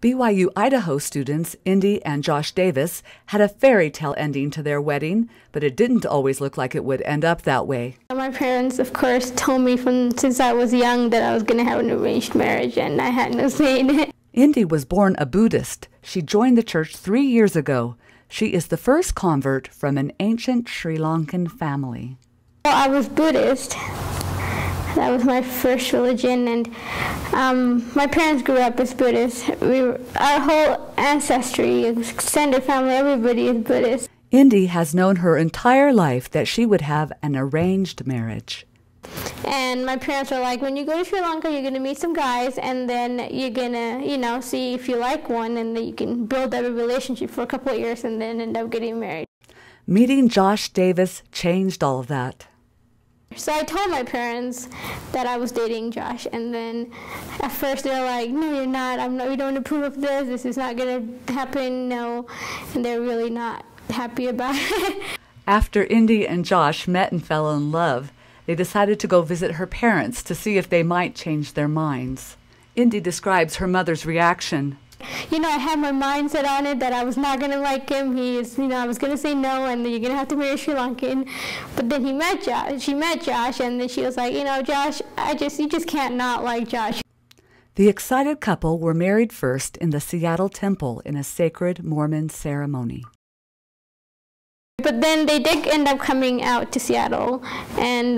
BYU Idaho students Indy and Josh Davis had a fairy tale ending to their wedding, but it didn't always look like it would end up that way. My parents, of course, told me since I was young that I was going to have an arranged marriage, and I had no say in it. Indy was born a Buddhist. She joined the church 3 years ago. She is the first convert from an ancient Sri Lankan family. Well, I was Buddhist. That was my first religion, and my parents grew up as Buddhists. Our whole ancestry, extended family, everybody is Buddhist. Indy has known her entire life that she would have an arranged marriage. And my parents were like, when you go to Sri Lanka, you're going to meet some guys, and then you're going to, see if you like one, and then you can build up a relationship for a couple of years and then end up getting married. Meeting Josh Davis changed all of that. So I told my parents that I was dating Josh, and then at first they were like, no, you're not. We don't approve of this. This is not going to happen, no. And they're really not happy about it. After Indy and Josh met and fell in love, they decided to go visit her parents to see if they might change their minds. Indy describes her mother's reaction. I had my mindset on it that I was not going to like him. I was going to say no, and you're going to have to marry a Sri Lankan. But then she met Josh, and then she was like, Josh, you just can't not like Josh. The excited couple were married first in the Seattle Temple in a sacred Mormon ceremony. But then they did end up coming out to Seattle, and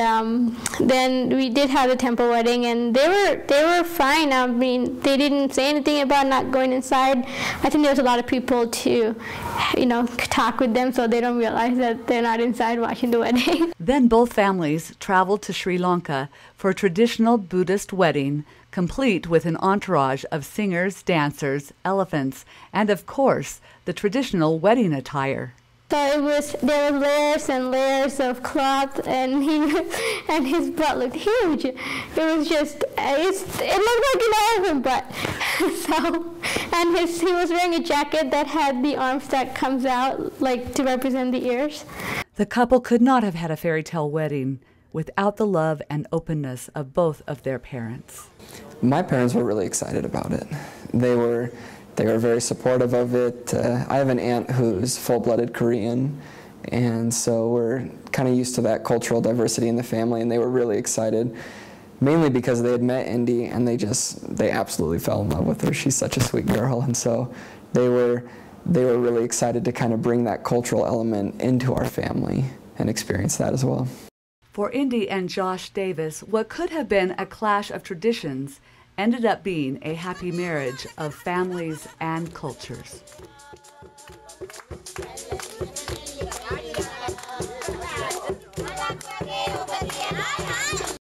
then we did have the temple wedding, and they were fine. I mean, they didn't say anything about not going inside. I think there was a lot of people to, talk with them, so they don't realize that they're not inside watching the wedding. Then both families traveled to Sri Lanka for a traditional Buddhist wedding, complete with an entourage of singers, dancers, elephants, and of course, the traditional wedding attire. So there were layers and layers of cloth, and his butt looked huge. It looked like an elephant butt. And he was wearing a jacket that had the arms that comes out, like to represent the ears. The couple could not have had a fairy tale wedding without the love and openness of both of their parents. My parents were really excited about it. They were very supportive of it. I have an aunt who's full-blooded Korean, and so we're kind of used to that cultural diversity in the family, and they were really excited, mainly because they had met Indy, and they absolutely fell in love with her. She's such a sweet girl, and so they were really excited to kind of bring that cultural element into our family and experience that as well. For Indy and Josh Davis, what could have been a clash of traditions ended up being a happy marriage of families and cultures.